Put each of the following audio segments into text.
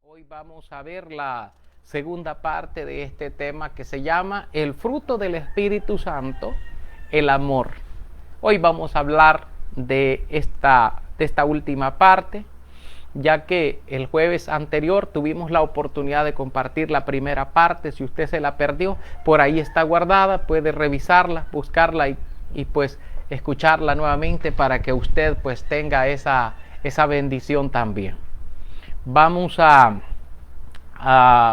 Hoy vamos a ver la segunda parte de este tema que se llama el fruto del Espíritu Santo, el amor. Hoy vamos a hablar de esta última parte, ya que el jueves anterior tuvimos la oportunidad de compartir la primera parte. Si usted se la perdió, por ahí está guardada, puede revisarla, buscarla y pues escucharla nuevamente para que usted pues tenga esa bendición también. Vamos a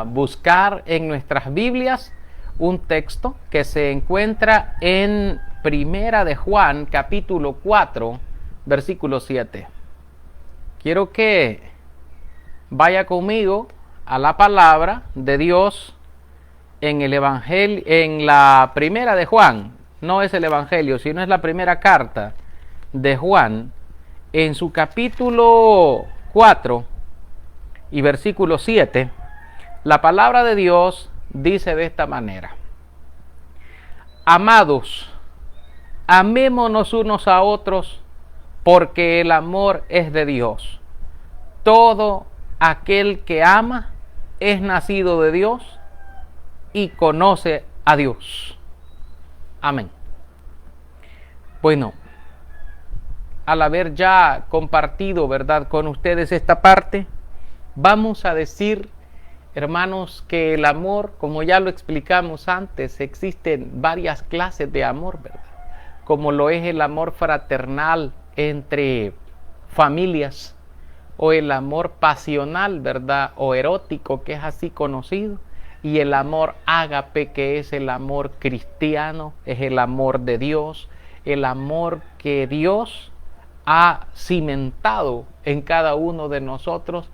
buscar en nuestras Biblias un texto que se encuentra en Primera de Juan, capítulo 4, versículo 7. Quiero que vaya conmigo a la palabra de Dios en el Evangelio, en la Primera de Juan. No es el Evangelio, sino es la primera carta de Juan, en su capítulo 4 y versículo 7, la palabra de Dios dice de esta manera: Amados, amémonos unos a otros, porque el amor es de Dios. Todo aquel que ama es nacido de Dios y conoce a Dios. Amén. Bueno, al haber ya compartido, ¿verdad?, con ustedes esta parte, vamos a decir, hermanos, que el amor, como ya lo explicamos antes, existen varias clases de amor, ¿verdad? Como lo es el amor fraternal entre familias, o el amor pasional, ¿verdad?, o erótico, que es así conocido, y el amor ágape, que es el amor cristiano, es el amor de Dios, el amor que Dios ha cimentado en cada uno de nosotros,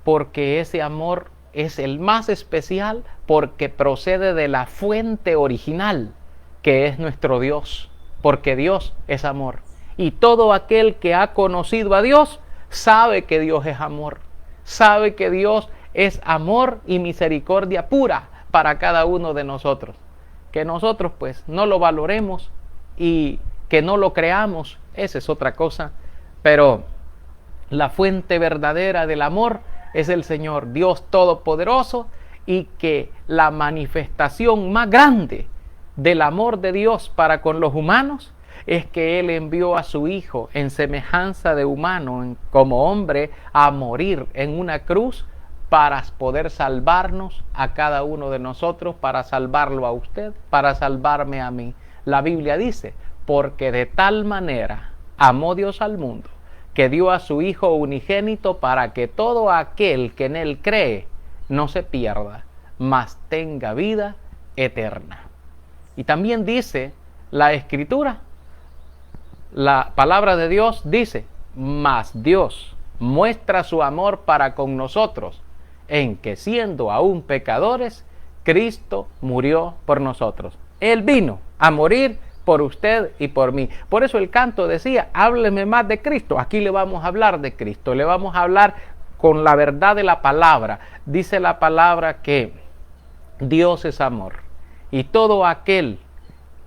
porque ese amor es el más especial, porque procede de la fuente original, que es nuestro Dios, porque Dios es amor. Y todo aquel que ha conocido a Dios sabe que Dios es amor, sabe que Dios es amor y misericordia pura para cada uno de nosotros. Que nosotros pues no lo valoremos y que no lo creamos, esa es otra cosa, pero la fuente verdadera del amor es el Señor, Dios Todopoderoso, y que la manifestación más grande del amor de Dios para con los humanos es que Él envió a su Hijo en semejanza de humano, como hombre, a morir en una cruz para poder salvarnos a cada uno de nosotros, para salvarlo a usted, para salvarme a mí. La Biblia dice: porque de tal manera amó Dios al mundo, que dio a su Hijo unigénito, para que todo aquel que en Él cree no se pierda, mas tenga vida eterna. Y también dice la Escritura, la palabra de Dios dice: mas Dios muestra su amor para con nosotros, en que siendo aún pecadores, Cristo murió por nosotros. Él vino a morir por usted y por mí. Por eso el canto decía: hábleme más de Cristo. Aquí le vamos a hablar de Cristo, le vamos a hablar con la verdad de la palabra. Dice la palabra que Dios es amor, y todo aquel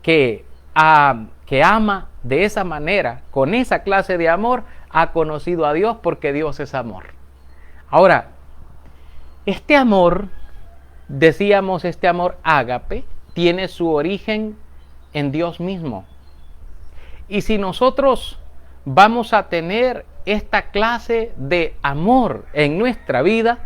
que ama de esa manera, con esa clase de amor, ha conocido a Dios, porque Dios es amor. Ahora, este amor, decíamos, este amor ágape, tiene su origen en Dios mismo. Y si nosotros vamos a tener esta clase de amor en nuestra vida,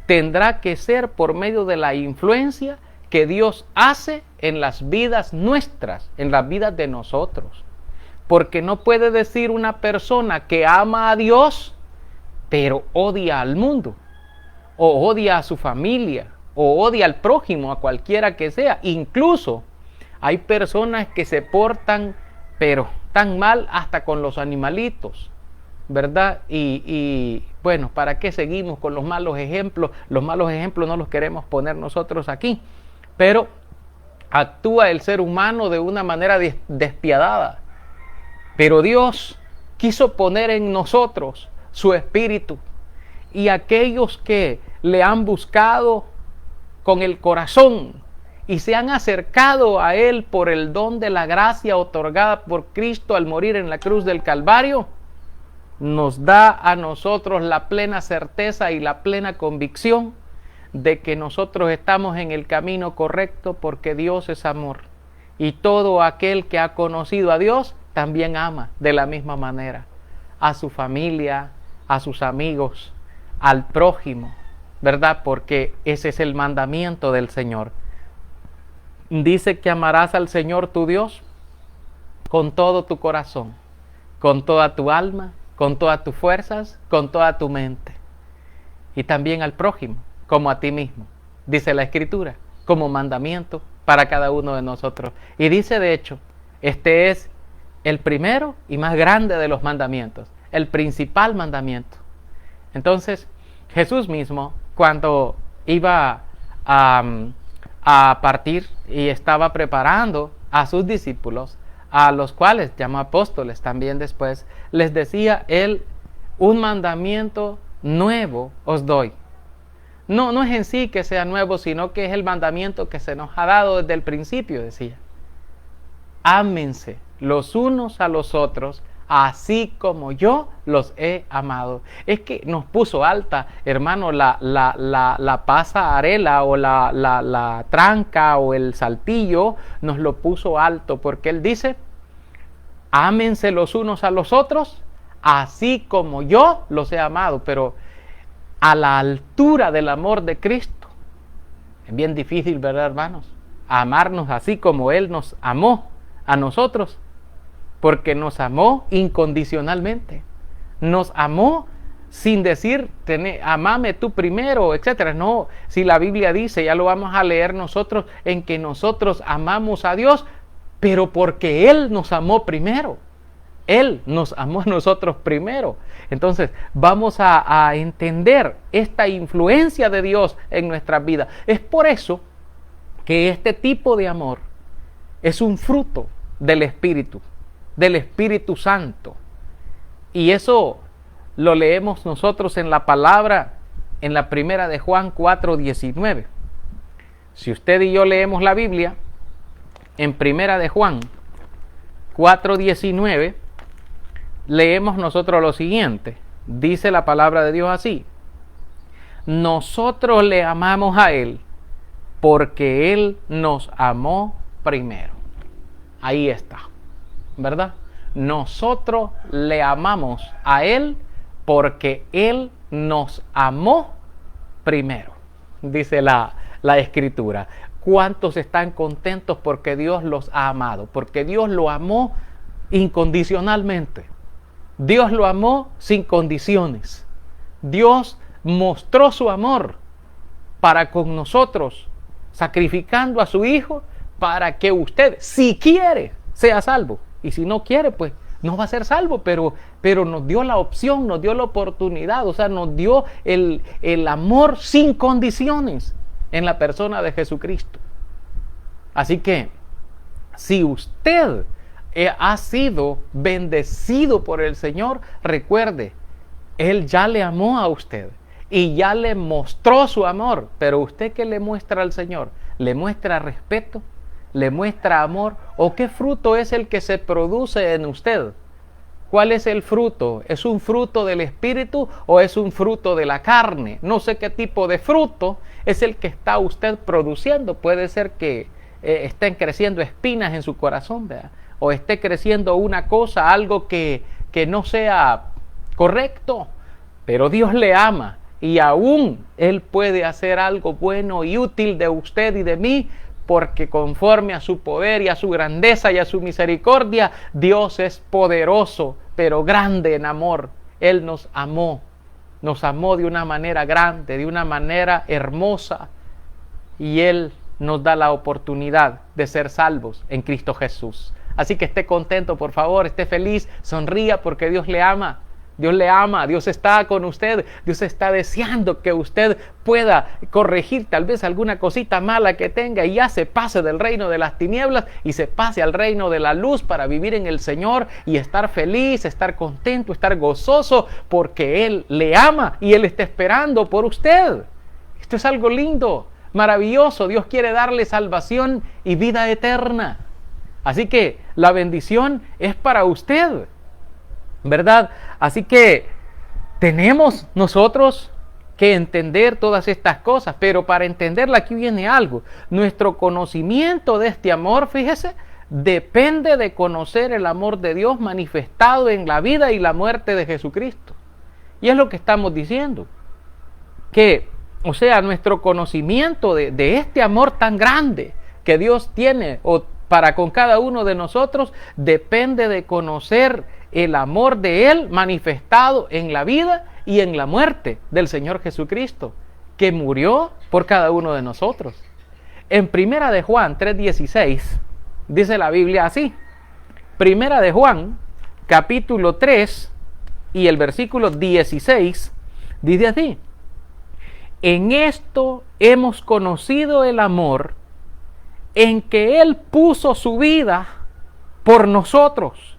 tendrá que ser por medio de la influencia que Dios hace en las vidas nuestras, en las vidas de nosotros. Porque no puede decir una persona que ama a Dios, pero odia al mundo, o odia a su familia, o odia al prójimo, a cualquiera que sea. Incluso hay personas que se portan, pero tan mal hasta con los animalitos, ¿verdad? Y bueno, ¿para qué seguimos con los malos ejemplos? Los malos ejemplos no los queremos poner nosotros aquí, pero actúa el ser humano de una manera despiadada. Pero Dios quiso poner en nosotros su espíritu, y aquellos que le han buscado con el corazón y se han acercado a Él por el don de la gracia otorgada por Cristo al morir en la cruz del Calvario, nos da a nosotros la plena certeza y la plena convicción de que nosotros estamos en el camino correcto, porque Dios es amor. Y todo aquel que ha conocido a Dios también ama de la misma manera a su familia, a sus amigos, al prójimo, ¿verdad? Porque ese es el mandamiento del Señor. Dice que amarás al Señor tu Dios con todo tu corazón, con toda tu alma, con todas tus fuerzas, con toda tu mente. Y también al prójimo, como a ti mismo, dice la Escritura, como mandamiento para cada uno de nosotros. Y dice, de hecho, este es el primero y más grande de los mandamientos, el principal mandamiento. Entonces, Jesús mismo, cuando iba a partir y estaba preparando a sus discípulos, a los cuales llamó apóstoles también después, les decía él: un mandamiento nuevo os doy. No es en sí que sea nuevo, sino que es el mandamiento que se nos ha dado desde el principio, decía. Ámense los unos a los otros, así como yo los he amado. Es que nos puso alta, hermano, la pasarela o la tranca o el saltillo, nos lo puso alto, porque él dice: ámense los unos a los otros, así como yo los he amado. Pero a la altura del amor de Cristo, es bien difícil, ¿verdad, hermanos? Amarnos así como Él nos amó a nosotros, porque nos amó incondicionalmente, nos amó sin decir, amame tú primero, etcétera. No, si la Biblia dice, ya lo vamos a leer nosotros, en que nosotros amamos a Dios, pero porque Él nos amó primero. Él nos amó a nosotros primero. Entonces vamos a entender esta influencia de Dios en nuestras vidas. Es por eso que este tipo de amor es un fruto del Espíritu Santo. Y eso lo leemos nosotros en la palabra, en la primera de Juan 4:19. Si usted y yo leemos la Biblia, en primera de Juan 4:19, leemos nosotros lo siguiente. Dice la palabra de Dios así: nosotros le amamos a Él porque Él nos amó primero. Ahí está, ¿verdad? Nosotros le amamos a Él porque Él nos amó primero, dice la Escritura. ¿Cuántos están contentos porque Dios los ha amado? Porque Dios lo amó incondicionalmente. Dios lo amó sin condiciones. Dios mostró su amor para con nosotros, sacrificando a su Hijo para que usted, si quiere, sea salvo. Y si no quiere, pues no va a ser salvo, pero nos dio la opción, nos dio la oportunidad, o sea, nos dio el amor sin condiciones en la persona de Jesucristo. Así que, si usted ha sido bendecido por el Señor, recuerde, Él ya le amó a usted y ya le mostró su amor. Pero usted, ¿qué le muestra al Señor? ¿Le muestra respeto? ¿Le muestra amor? ¿O qué fruto es el que se produce en usted? ¿Cuál es el fruto? ¿Es un fruto del Espíritu o es un fruto de la carne? No sé qué tipo de fruto es el que está usted produciendo. Puede ser que estén creciendo espinas en su corazón, ¿verdad? O esté creciendo una cosa, algo que no sea correcto. Pero Dios le ama y aún Él puede hacer algo bueno y útil de usted y de mí, porque conforme a su poder y a su grandeza y a su misericordia, Dios es poderoso, pero grande en amor. Él nos amó de una manera grande, de una manera hermosa, y Él nos da la oportunidad de ser salvos en Cristo Jesús. Así que esté contento, por favor, esté feliz, sonría, porque Dios le ama. Dios le ama, Dios está con usted, Dios está deseando que usted pueda corregir tal vez alguna cosita mala que tenga y ya se pase del reino de las tinieblas y se pase al reino de la luz para vivir en el Señor y estar feliz, estar contento, estar gozoso, porque Él le ama y Él está esperando por usted. Esto es algo lindo, maravilloso. Dios quiere darle salvación y vida eterna. Así que la bendición es para usted. ¿verdad? Así que tenemos nosotros que entender todas estas cosas, pero para entenderla aquí viene algo. Nuestro conocimiento de este amor, fíjese, depende de conocer el amor de Dios manifestado en la vida y la muerte de Jesucristo. Y es lo que estamos diciendo, que, o sea, nuestro conocimiento de este amor tan grande que Dios tiene para con cada uno de nosotros, depende de conocer el amor de Él manifestado en la vida y en la muerte del Señor Jesucristo, que murió por cada uno de nosotros. En Primera de Juan 3:16 dice la Biblia así. Primera de Juan, capítulo 3 y el versículo 16, dice así: en esto hemos conocido el amor, en que Él puso su vida por nosotros.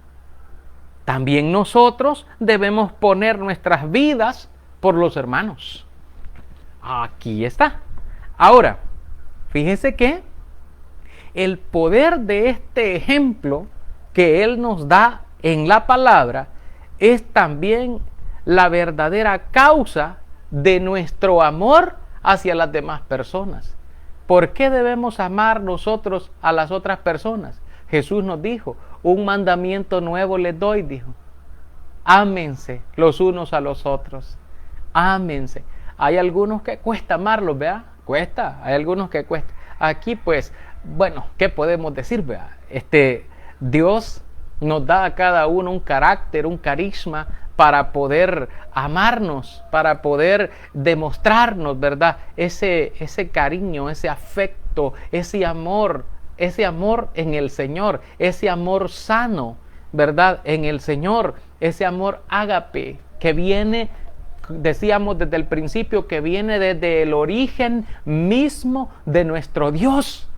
También nosotros debemos poner nuestras vidas por los hermanos. Aquí está. Ahora, fíjese que el poder de este ejemplo que Él nos da en la palabra es también la verdadera causa de nuestro amor hacia las demás personas. ¿Por qué debemos amar nosotros a las otras personas? Jesús nos dijo: un mandamiento nuevo les doy, dijo: ámense los unos a los otros. Ámense. Hay algunos que cuesta amarlos, ¿verdad? Cuesta. Hay algunos que cuesta. Aquí pues, bueno, ¿qué podemos decir, verdad? Dios nos da a cada uno un carácter, un carisma para poder amarnos, para poder demostrarnos, ¿verdad? Ese cariño, ese afecto, ese amor en el Señor, ese amor sano, ¿verdad? En el Señor, ese amor ágape que viene, decíamos desde el principio, que viene desde el origen mismo de nuestro Dios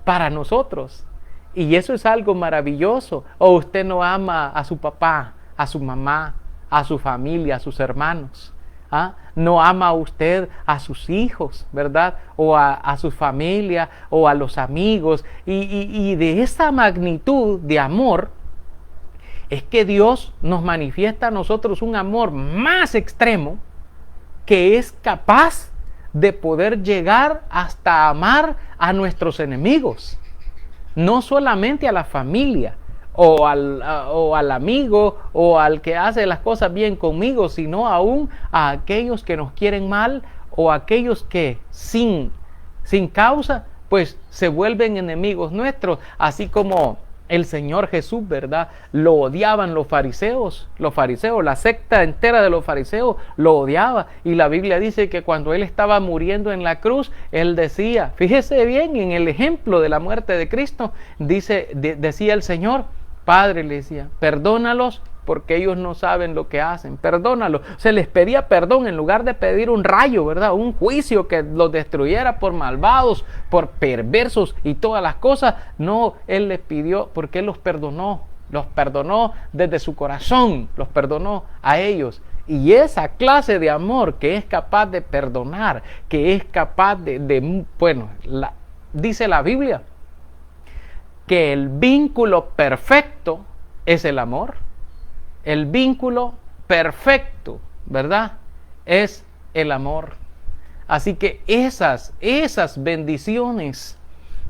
para nosotros. Y eso es algo maravilloso. O usted no ama a su papá, a su mamá, a su familia, a sus hermanos. ¿Ah? No ama usted a sus hijos, ¿verdad? O a su familia, o a los amigos. Y de esa magnitud de amor es que Dios nos manifiesta a nosotros un amor más extremo, que es capaz de poder llegar hasta amar a nuestros enemigos. No solamente a la familia, o al amigo, o al que hace las cosas bien conmigo, sino aún a aquellos que nos quieren mal, o a aquellos que sin causa pues se vuelven enemigos nuestros, así como el Señor Jesús, ¿verdad? Lo odiaban los fariseos, la secta entera de los fariseos lo odiaba, y la Biblia dice que cuando Él estaba muriendo en la cruz, Él decía, fíjese bien en el ejemplo de la muerte de Cristo, decía el Señor: Padre, le decía, perdónalos porque ellos no saben lo que hacen, perdónalos. Se les pedía perdón en lugar de pedir un rayo, ¿verdad? Un juicio que los destruyera por malvados, por perversos y todas las cosas. No, Él les pidió, porque Él los perdonó desde su corazón, los perdonó a ellos. Y esa clase de amor que es capaz de perdonar, que es capaz dice la Biblia que el vínculo perfecto es el amor. El vínculo perfecto, ¿verdad? Es el amor. Así que esas bendiciones,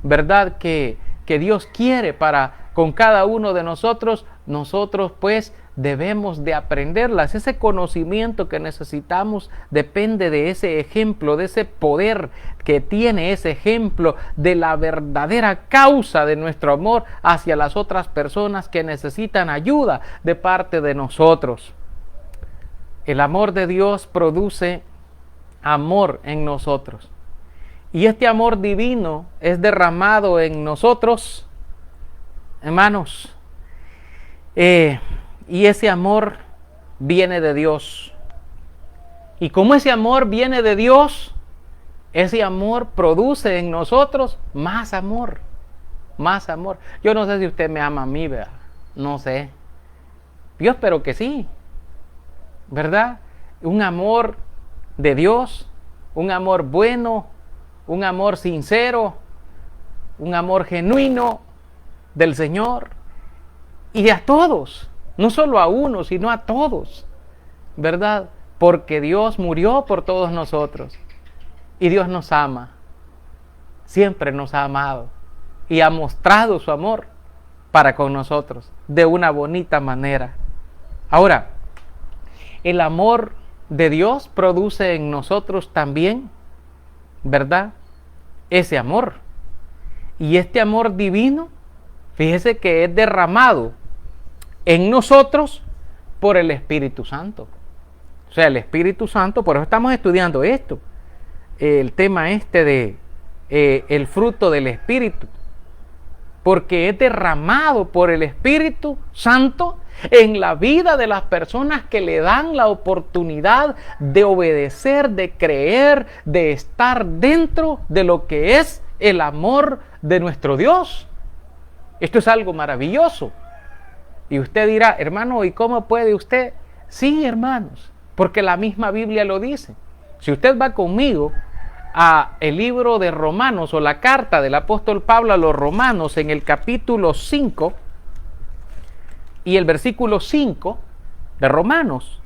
¿verdad? Que Dios quiere para con cada uno de nosotros pues debemos de aprenderlas. Ese conocimiento que necesitamos depende de ese ejemplo, de ese poder que tiene ese ejemplo, de la verdadera causa de nuestro amor hacia las otras personas que necesitan ayuda de parte de nosotros. El amor de Dios produce amor en nosotros. Y este amor divino es derramado en nosotros, hermanos. Y ese amor viene de Dios. Y como ese amor viene de Dios, ese amor produce en nosotros más amor. Más amor. Yo no sé si usted me ama a mí, ¿verdad? No sé. Yo espero que sí. ¿Verdad? Un amor de Dios, un amor bueno, un amor sincero, un amor genuino del Señor. Y a todos no solo a uno, sino a todos, ¿verdad? Porque Dios murió por todos nosotros y Dios nos ama, siempre nos ha amado y ha mostrado su amor para con nosotros de una bonita manera. Ahora, el amor de Dios produce en nosotros también, ¿verdad?, ese amor. Y este amor divino, fíjese que es derramado en nosotros por el Espíritu Santo. O sea, el Espíritu Santo, por eso estamos estudiando esto, el tema este de el fruto del Espíritu, porque es derramado por el Espíritu Santo en la vida de las personas que le dan la oportunidad de obedecer, de creer, de estar dentro de lo que es el amor de nuestro Dios. Esto es algo maravilloso. Y usted dirá, hermano, ¿y cómo puede usted? Sí, hermanos, porque la misma Biblia lo dice. Si usted va conmigo a el libro de Romanos o la carta del apóstol Pablo a los Romanos en el capítulo 5 y el versículo 5 de Romanos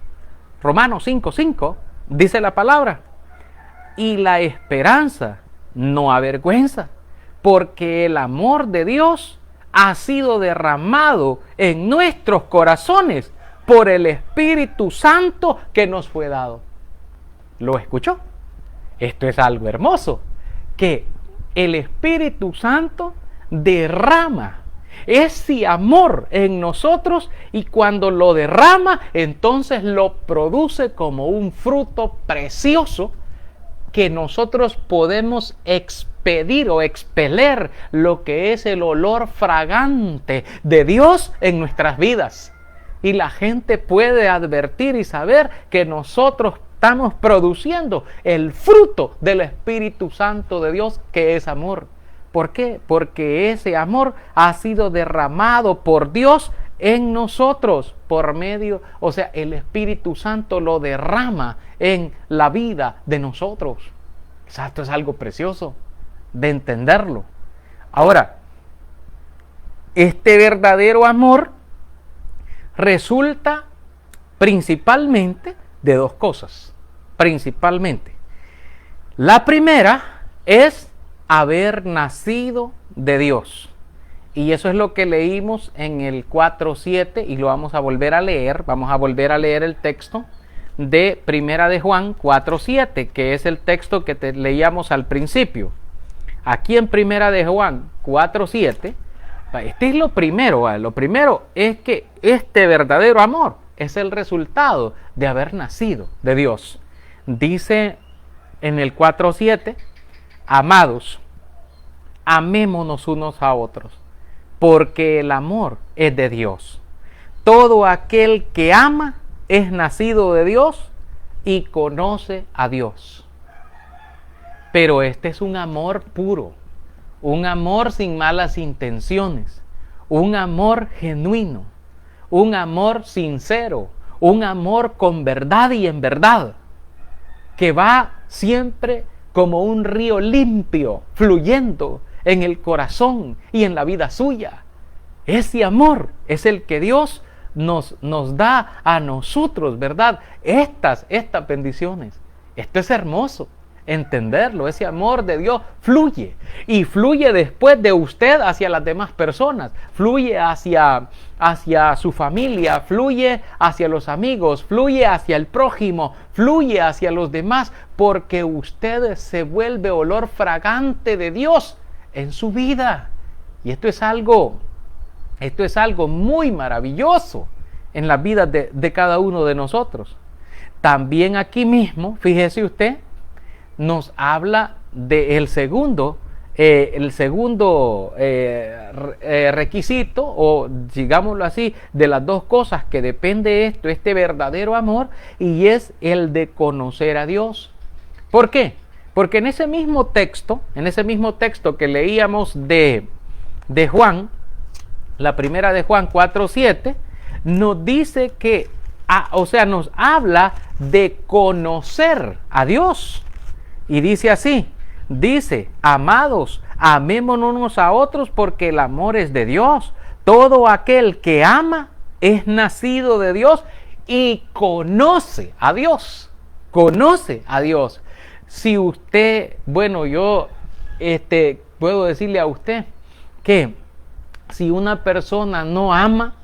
5:5, dice la palabra: y la esperanza no avergüenza, porque el amor de Dios ha sido derramado en nuestros corazones por el Espíritu Santo que nos fue dado. ¿Lo escuchó? Esto es algo hermoso, que el Espíritu Santo derrama ese amor en nosotros, y cuando lo derrama, entonces lo produce como un fruto precioso que nosotros podemos expedir o expeler, lo que es el olor fragante de Dios en nuestras vidas. Y la gente puede advertir y saber que nosotros estamos produciendo el fruto del Espíritu Santo de Dios, que es amor. ¿Por qué? Porque ese amor ha sido derramado por Dios en nosotros por medio, o sea, el Espíritu Santo lo derrama en la vida de nosotros. Esto es algo precioso de entenderlo. Ahora, este verdadero amor resulta principalmente de dos cosas. Principalmente, la primera es haber nacido de Dios, y eso es lo que leímos en el 4:7, y lo vamos a volver a leer. Vamos a volver a leer el texto de Primera de Juan 4:7, que es el texto que leíamos al principio. Aquí en Primera de Juan 4:7, este es lo primero. Lo primero es que este verdadero amor es el resultado de haber nacido de Dios. Dice en el 4:7: amados, amémonos unos a otros, porque el amor es de Dios. Todo aquel que ama es nacido de Dios y conoce a Dios. Pero este es un amor puro, un amor sin malas intenciones, un amor genuino, un amor sincero, un amor con verdad y en verdad, que va siempre como un río limpio, fluyendo en el corazón y en la vida suya. Ese amor es el que Dios nos da a nosotros, ¿verdad? Estas bendiciones. Esto es hermoso entenderlo. Ese amor de Dios fluye, y fluye después de usted hacia las demás personas, fluye hacia su familia, fluye hacia los amigos, fluye hacia el prójimo, fluye hacia los demás, porque usted se vuelve olor fragante de Dios en su vida. Y esto es algo muy maravilloso en la vida de cada uno de nosotros. También aquí mismo, fíjese usted, nos habla del segundo requisito, o digámoslo así, de las dos cosas que depende este verdadero amor, y es el de conocer a Dios. ¿Por qué? Porque en ese mismo texto que leíamos de Juan, la primera de Juan 4:7, nos dice que, nos habla de conocer a Dios. Y dice así, amados, amémonos unos a otros, porque el amor es de Dios. Todo aquel que ama es nacido de Dios y conoce a Dios. Conoce a Dios. Si usted, bueno, yo puedo decirle a usted que si una persona no ama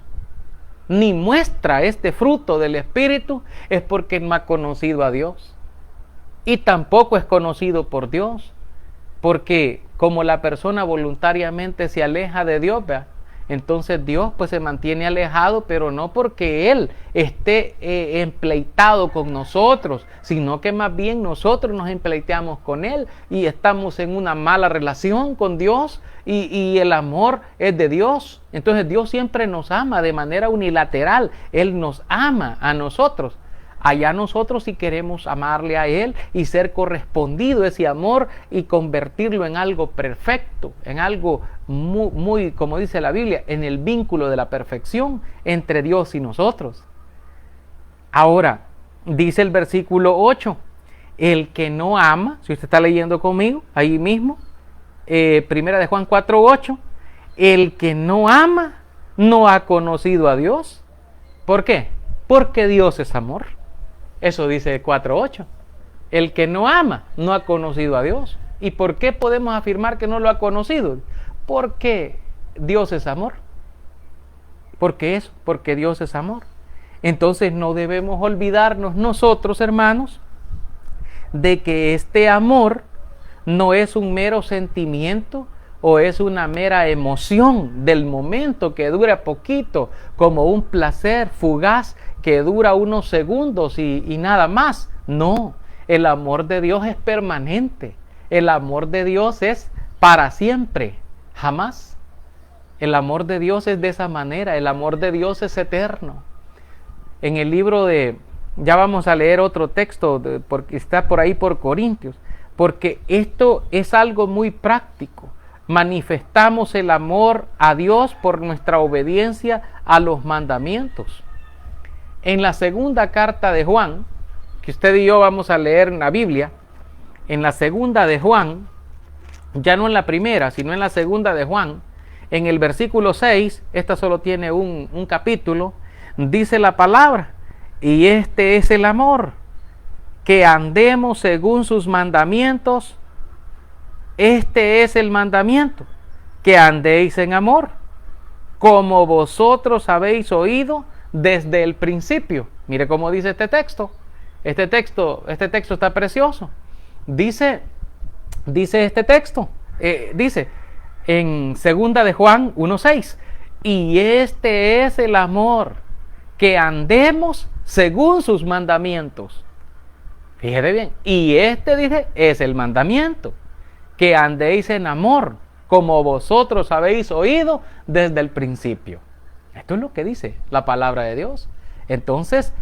ni muestra este fruto del Espíritu, es porque no ha conocido a Dios. Y tampoco es conocido por Dios, porque como la persona voluntariamente se aleja de Dios, ¿verdad? Entonces Dios pues se mantiene alejado, pero no porque Él esté empleitado con nosotros, sino que más bien nosotros nos empleiteamos con Él y estamos en una mala relación con Dios y el amor es de Dios. Entonces Dios siempre nos ama de manera unilateral, Él nos ama a nosotros. Allá nosotros si queremos amarle a Él y ser correspondido ese amor y convertirlo en algo perfecto, en algo muy, como dice la Biblia, en el vínculo de la perfección entre Dios y nosotros. Ahora, dice el versículo 8, el que no ama, si usted está leyendo conmigo, ahí mismo, primera de Juan 4:8, el que no ama no ha conocido a Dios. ¿Por qué? Porque Dios es amor. Eso dice 4:8. El que no ama no ha conocido a Dios. ¿Y por qué podemos afirmar que no lo ha conocido? Porque Dios es amor. ¿Por qué eso? Porque Dios es amor. Entonces no debemos olvidarnos nosotros, hermanos, de que este amor no es un mero sentimiento o es una mera emoción del momento que dura poquito, como un placer fugaz que dura unos segundos y nada más. No, el amor de Dios es permanente. El amor de Dios es para siempre, jamás. El amor de Dios es de esa manera, el amor de Dios es eterno. En el libro ya vamos a leer otro texto, porque está por ahí por Corintios, porque esto es algo muy práctico. Manifestamos el amor a Dios por nuestra obediencia a los mandamientos. En la segunda carta de Juan, que usted y yo vamos a leer en la Biblia, en la segunda de Juan, ya no en la primera, sino en la segunda de Juan, en el versículo 6, esta solo tiene un capítulo, dice la palabra, y este es el amor, que andemos según sus mandamientos. Este es el mandamiento, que andéis en amor, como vosotros habéis oído desde el principio. Mire cómo dice este texto. Este texto está precioso. Dice este texto, dice en segunda de Juan 1:6, y este es el amor, que andemos según sus mandamientos. Fíjate bien, y este dice es el mandamiento, que andéis en amor, como vosotros habéis oído desde el principio. Esto es lo que dice la palabra de Dios. Entonces,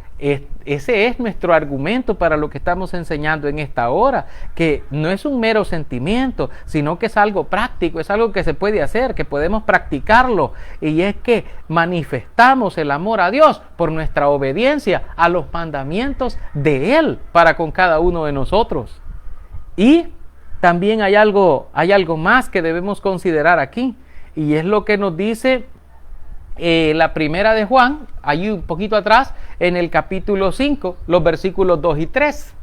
ese es nuestro argumento para lo que estamos enseñando en esta hora, que no es un mero sentimiento, sino que es algo práctico, es algo que se puede hacer, que podemos practicarlo, y es que manifestamos el amor a Dios por nuestra obediencia a los mandamientos de Él para con cada uno de nosotros. Y también hay algo más que debemos considerar aquí, y es lo que nos dice la primera de Juan, allí un poquito atrás, en el capítulo 5, los versículos 2 y 3.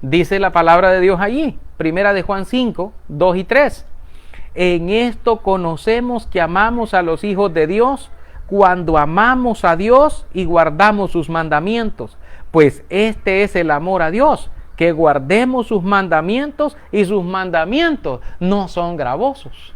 Dice la palabra de Dios allí, primera de Juan 5, 2 y 3. En esto conocemos que amamos a los hijos de Dios, cuando amamos a Dios y guardamos sus mandamientos. Pues este es el amor a Dios, que guardemos sus mandamientos, y sus mandamientos no son gravosos.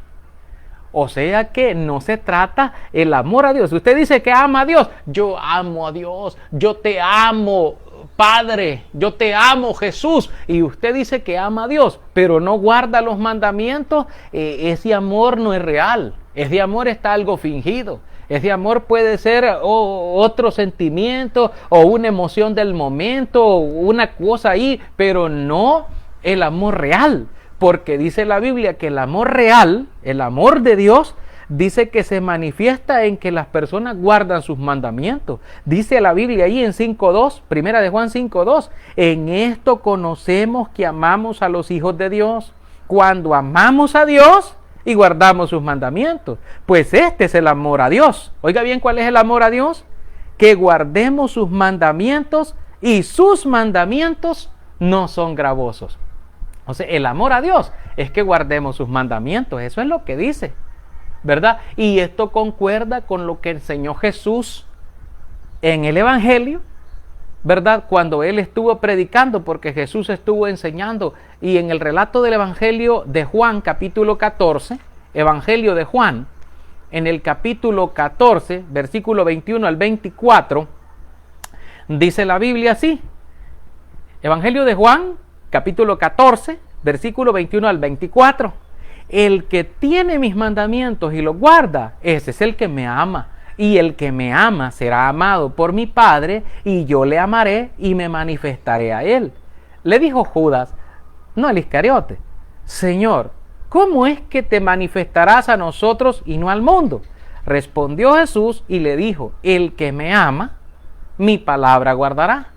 O sea que no se trata el amor a Dios. Usted dice que ama a Dios. Yo amo a Dios. Yo te amo, Padre. Yo te amo, Jesús. Y usted dice que ama a Dios, pero no guarda los mandamientos. Ese amor no es real. Ese amor está algo fingido. Ese amor puede ser otro sentimiento o una emoción del momento, o una cosa ahí, pero no el amor real. Porque dice la Biblia que el amor real, el amor de Dios, dice que se manifiesta en que las personas guardan sus mandamientos. Dice la Biblia ahí en 5:2, primera de Juan 5:2, en esto conocemos que amamos a los hijos de Dios, cuando amamos a Dios y guardamos sus mandamientos. Pues este es el amor a Dios. Oiga bien, ¿cuál es el amor a Dios? Que guardemos sus mandamientos, y sus mandamientos no son gravosos. O sea, el amor a Dios es que guardemos sus mandamientos. Eso es lo que dice, ¿verdad? Y esto concuerda con lo que enseñó Jesús en el Evangelio, ¿verdad? Cuando Él estuvo predicando, porque Jesús estuvo enseñando. Y en el relato del Evangelio de Juan, capítulo 14, Evangelio de Juan, en el capítulo 14, versículo 21 al 24, dice la Biblia así. Evangelio de Juan, capítulo 14, versículo 21 al 24. El que tiene mis mandamientos y los guarda, ese es el que me ama. Y el que me ama será amado por mi Padre, y yo le amaré y me manifestaré a él. Le dijo Judas, no el Iscariote: Señor, ¿cómo es que te manifestarás a nosotros y no al mundo? Respondió Jesús y le dijo: el que me ama, mi palabra guardará,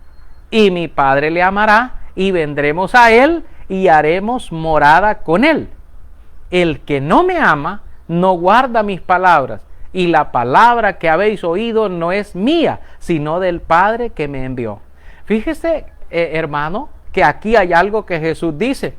y mi Padre le amará, y vendremos a él y haremos morada con él. El que no me ama no guarda mis palabras, y la palabra que habéis oído no es mía, sino del Padre que me envió. Fíjese, hermano, que aquí hay algo que Jesús dice.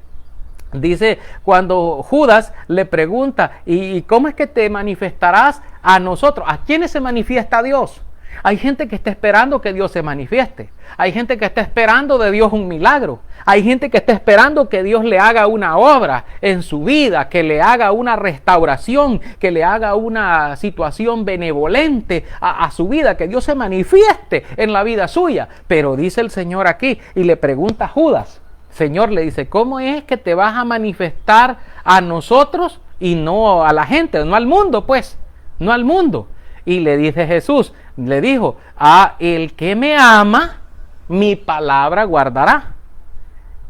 Dice, cuando Judas le pregunta, ¿y cómo es que te manifestarás a nosotros? ¿A quiénes se manifiesta Dios? Hay gente que está esperando que Dios se manifieste. Hay gente que está esperando de Dios un milagro. Hay gente que está esperando que Dios le haga una obra en su vida, que le haga una restauración, que le haga una situación benevolente a su vida, que Dios se manifieste en la vida suya. Pero dice el Señor aquí, y le pregunta a Judas, Señor, le dice, ¿cómo es que te vas a manifestar a nosotros y no a la gente, no al mundo, pues? No al mundo. Y le dice Jesús, le dijo, a el que me ama, mi palabra guardará,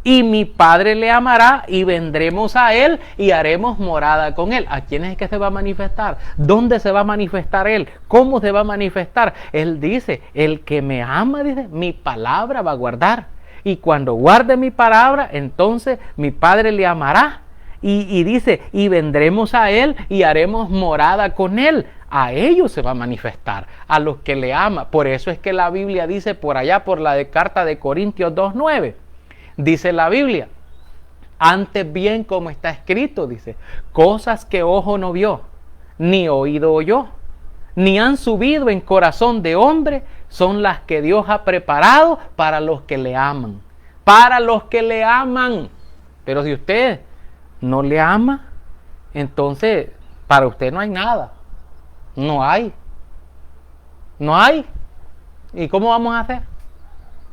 y mi Padre le amará, y vendremos a él y haremos morada con él. ¿A quién es que se va a manifestar? ¿Dónde se va a manifestar él? ¿Cómo se va a manifestar? Él dice, el que me ama, dice, mi palabra va a guardar, y cuando guarde mi palabra, entonces mi Padre le amará, y dice, y vendremos a él y haremos morada con él. A ellos se va a manifestar, a los que le ama. Por eso es que la Biblia dice por allá, por la carta de Corintios 2:9, dice la Biblia, antes bien como está escrito, dice, cosas que ojo no vio, ni oído oyó, ni han subido en corazón de hombre, son las que Dios ha preparado para los que le aman. Para los que le aman. Pero si usted no le ama, entonces para usted no hay nada. No hay. No hay. ¿Y cómo vamos a hacer?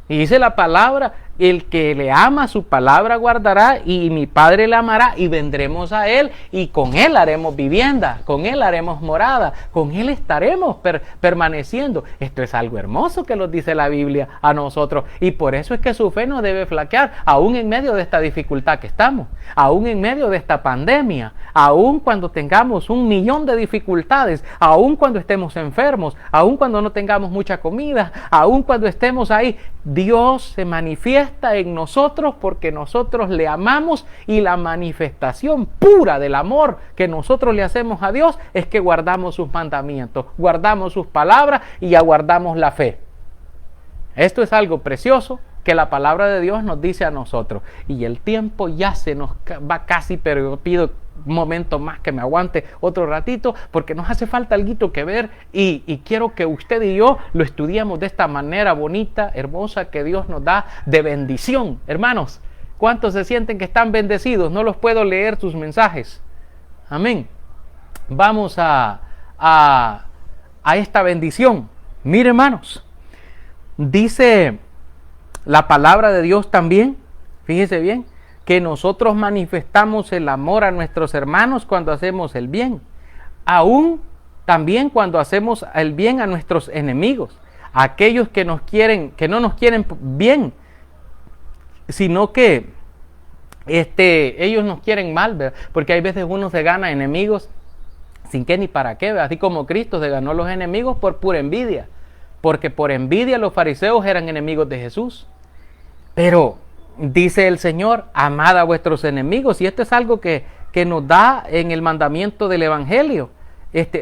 Y dice la palabra, el que le ama su palabra guardará, y mi Padre le amará, y vendremos a él, y con él haremos vivienda, con él haremos morada, con él estaremos permaneciendo. Esto es algo hermoso que nos dice la Biblia a nosotros, y por eso es que su fe no debe flaquear, aún en medio de esta dificultad que estamos, aún en medio de esta pandemia, aún cuando tengamos 1.000.000 de dificultades, aún cuando estemos enfermos, aún cuando no tengamos mucha comida, aún cuando estemos ahí, Dios se manifiesta en nosotros porque nosotros le amamos, y la manifestación pura del amor que nosotros le hacemos a Dios es que guardamos sus mandamientos, guardamos sus palabras y aguardamos la fe. Esto es algo precioso que la palabra de Dios nos dice a nosotros. Y el tiempo ya se nos va casi, pero yo pido un momento más que me aguante otro ratito, porque nos hace falta algo que ver, y quiero que usted y yo lo estudiemos de esta manera bonita, hermosa, que Dios nos da de bendición. Hermanos, ¿cuántos se sienten que están bendecidos? No los puedo leer sus mensajes. Amén. Vamos a esta bendición. Mire, hermanos, dice la palabra de Dios también, fíjese bien, que nosotros manifestamos el amor a nuestros hermanos cuando hacemos el bien, aún también cuando hacemos el bien a nuestros enemigos, a aquellos que nos quieren, que no nos quieren bien, sino que ellos nos quieren mal, ¿verdad? Porque hay veces uno se gana enemigos sin qué ni para qué, ¿verdad? Así como Cristo se ganó los enemigos por pura envidia, porque por envidia los fariseos eran enemigos de Jesús. Pero dice el Señor, amad a vuestros enemigos, y esto es algo que que nos da en el mandamiento del Evangelio.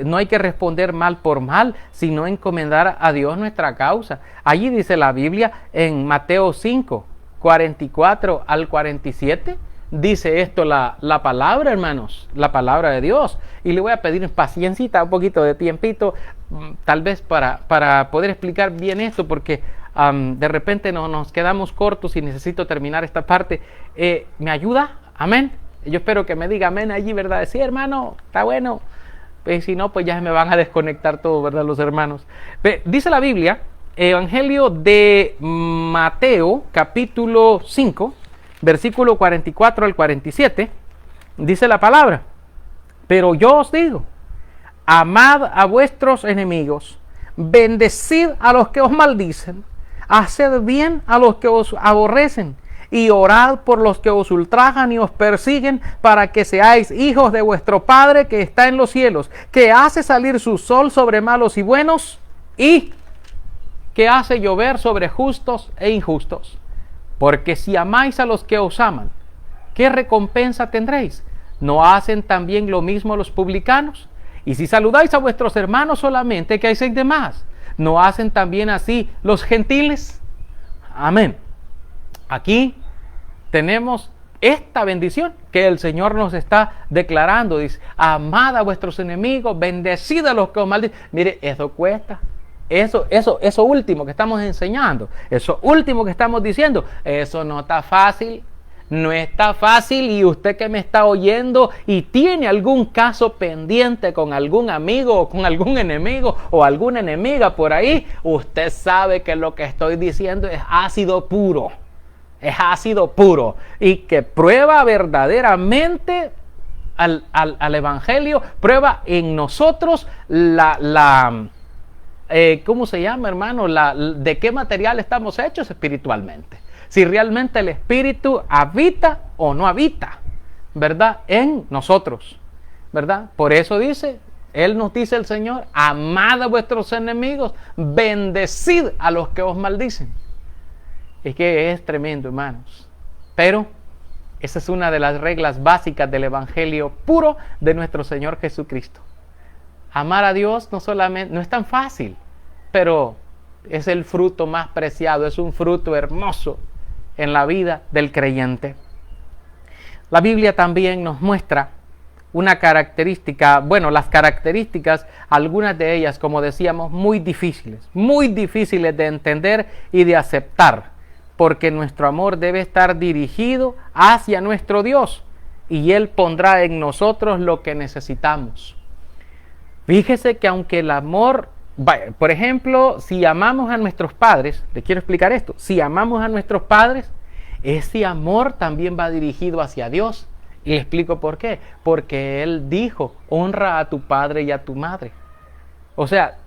No hay que responder mal por mal, sino encomendar a Dios nuestra causa. Allí dice la Biblia en Mateo 5, 44 al 47. Dice esto la palabra, hermanos, la palabra de Dios. Y le voy a pedir paciencia, un poquito de tiempito, tal vez para poder explicar bien esto, porque de repente nos quedamos cortos y necesito terminar esta parte. ¿Me ayuda? Amén. Yo espero que me diga amén allí, ¿verdad? Sí, hermano, está bueno. Si no, pues ya me van a desconectar todo, ¿verdad, los hermanos? Dice la Biblia, Evangelio de Mateo, capítulo 5, versículo 44 al 47, dice la palabra: pero yo os digo, amad a vuestros enemigos, bendecid a los que os maldicen, haced bien a los que os aborrecen, y orad por los que os ultrajan y os persiguen, para que seáis hijos de vuestro Padre que está en los cielos, que hace salir su sol sobre malos y buenos, y que hace llover sobre justos e injustos. Porque si amáis a los que os aman, ¿qué recompensa tendréis? ¿No hacen también lo mismo los publicanos? Y si saludáis a vuestros hermanos solamente, ¿qué hacéis de más? ¿No hacen también así los gentiles? Amén. Aquí tenemos esta bendición que el Señor nos está declarando. Dice: amad a vuestros enemigos, bendecid a los que os maldicen. Mire, eso cuesta. Eso último que estamos enseñando, eso último que estamos diciendo, eso no está fácil. No está fácil, y usted que me está oyendo y tiene algún caso pendiente con algún amigo o con algún enemigo o alguna enemiga por ahí, usted sabe que lo que estoy diciendo es ácido puro. Es ácido puro y que prueba verdaderamente al Evangelio, prueba en nosotros ¿cómo se llama, hermano? ¿De qué material estamos hechos espiritualmente? Si realmente el Espíritu habita o no habita, ¿verdad? En nosotros, ¿verdad? Por eso nos dice el Señor: amad a vuestros enemigos, bendecid a los que os maldicen. Es que es tremendo, hermanos. Pero esa es una de las reglas básicas del Evangelio puro de nuestro Señor Jesucristo. Amar a Dios no es tan fácil, pero es el fruto más preciado, es un fruto hermoso en la vida del creyente. La Biblia también nos muestra una característica, las características, algunas de ellas, como decíamos, muy difíciles de entender y de aceptar, porque nuestro amor debe estar dirigido hacia nuestro Dios, y Él pondrá en nosotros lo que necesitamos. Fíjese que aunque el amor, por ejemplo, si amamos a nuestros padres, le quiero explicar esto: si amamos a nuestros padres, ese amor también va dirigido hacia Dios. Y le explico por qué. Porque Él dijo: honra a tu padre y a tu madre. O sea,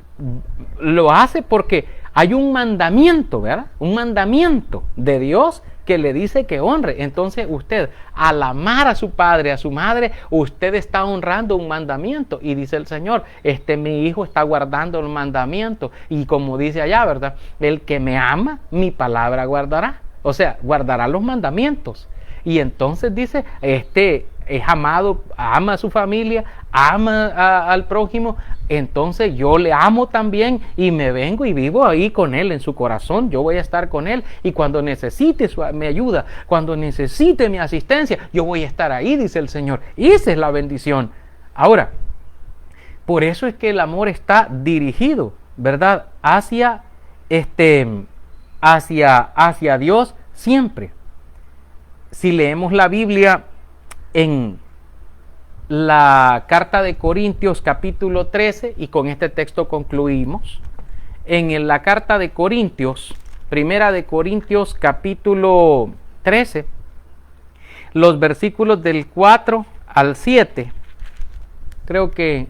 lo hace porque hay un mandamiento, ¿verdad? Un mandamiento de Dios que le dice que honre. Entonces usted, al amar a su padre, a su madre, usted está honrando un mandamiento. Y dice el Señor: mi hijo está guardando el mandamiento. Y como dice allá, ¿verdad? El que me ama, mi palabra guardará. O sea, guardará los mandamientos. Y entonces dice, es amado, ama a su familia, ama al prójimo. Entonces yo le amo también y me vengo y vivo ahí con él en su corazón. Yo voy a estar con él, y cuando necesite mi ayuda, cuando necesite mi asistencia, yo voy a estar ahí, dice el Señor. Esa es la bendición. Ahora, por eso es que el amor está dirigido, ¿verdad? Hacia Dios siempre. Si leemos la Biblia en la carta de Corintios capítulo 13, y con este texto concluimos, en la carta de Corintios, primera de Corintios capítulo 13, los versículos del 4 al 7, creo que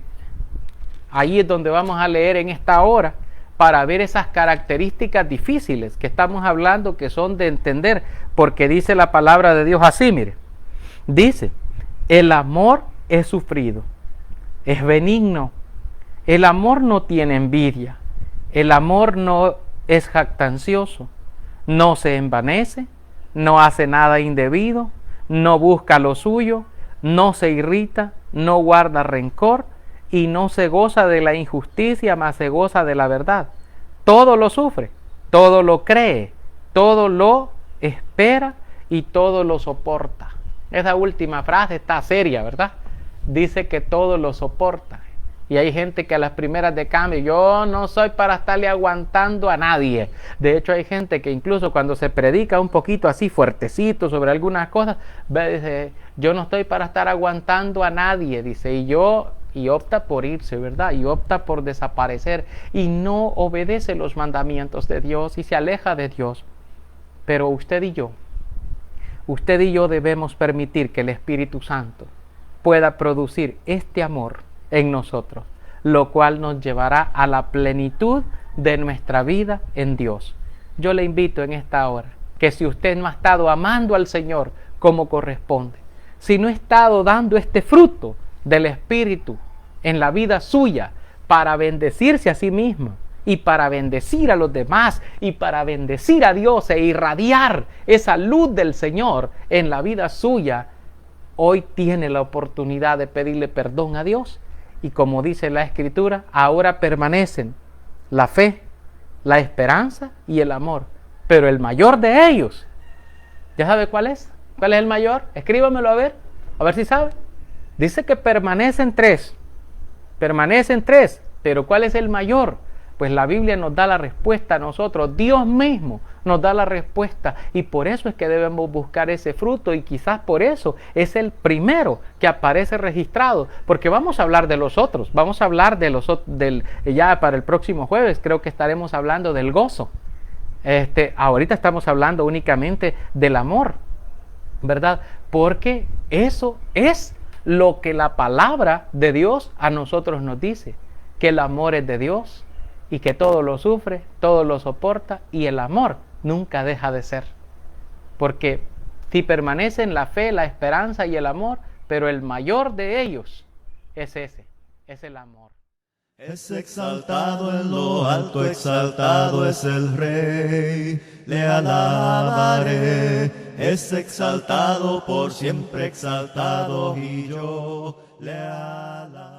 ahí es donde vamos a leer en esta hora, para ver esas características difíciles que estamos hablando, que son de entender, porque dice la palabra de Dios así, mire, dice: el amor es sufrido, es benigno, el amor no tiene envidia, el amor no es jactancioso, no se envanece, no hace nada indebido, no busca lo suyo, no se irrita, no guarda rencor y no se goza de la injusticia, mas se goza de la verdad. Todo lo sufre, todo lo cree, todo lo espera y todo lo soporta. Esa última frase está seria, ¿verdad? Dice que todo lo soporta. Y hay gente que a las primeras de cambio, yo no soy para estarle aguantando a nadie. De hecho, hay gente que incluso cuando se predica un poquito así fuertecito sobre algunas cosas, dice, yo no estoy para estar aguantando a nadie, dice, y opta por irse, ¿verdad? Y opta por desaparecer y no obedece los mandamientos de Dios y se aleja de Dios. Pero usted y yo debemos permitir que el Espíritu Santo pueda producir este amor en nosotros, lo cual nos llevará a la plenitud de nuestra vida en Dios. Yo le invito en esta hora que si usted no ha estado amando al Señor como corresponde, si no ha estado dando este fruto del Espíritu en la vida suya para bendecirse a sí mismo y para bendecir a los demás y para bendecir a Dios e irradiar esa luz del Señor en la vida suya, hoy tiene la oportunidad de pedirle perdón a Dios. Y como dice la Escritura, ahora permanecen la fe, la esperanza y el amor. Pero el mayor de ellos, ¿ya sabe cuál es? ¿Cuál es el mayor? Escríbamelo a ver si sabe. Dice que permanecen tres, pero ¿cuál es el mayor? Pues la Biblia nos da la respuesta a nosotros, Dios mismo nos da la respuesta y por eso es que debemos buscar ese fruto y quizás por eso es el primero que aparece registrado, porque vamos a hablar de los otros, vamos a hablar de ya para el próximo jueves creo que estaremos hablando del gozo. Ahorita estamos hablando únicamente del amor, ¿verdad? Porque eso es lo que la palabra de Dios a nosotros nos dice, que el amor es de Dios y que todo lo sufre, todo lo soporta y el amor nunca deja de ser. Porque si permanecen la fe, la esperanza y el amor, pero el mayor de ellos es el amor. Es exaltado en lo alto, exaltado es el Rey, le alabaré. Es exaltado por siempre exaltado y yo le alabaré.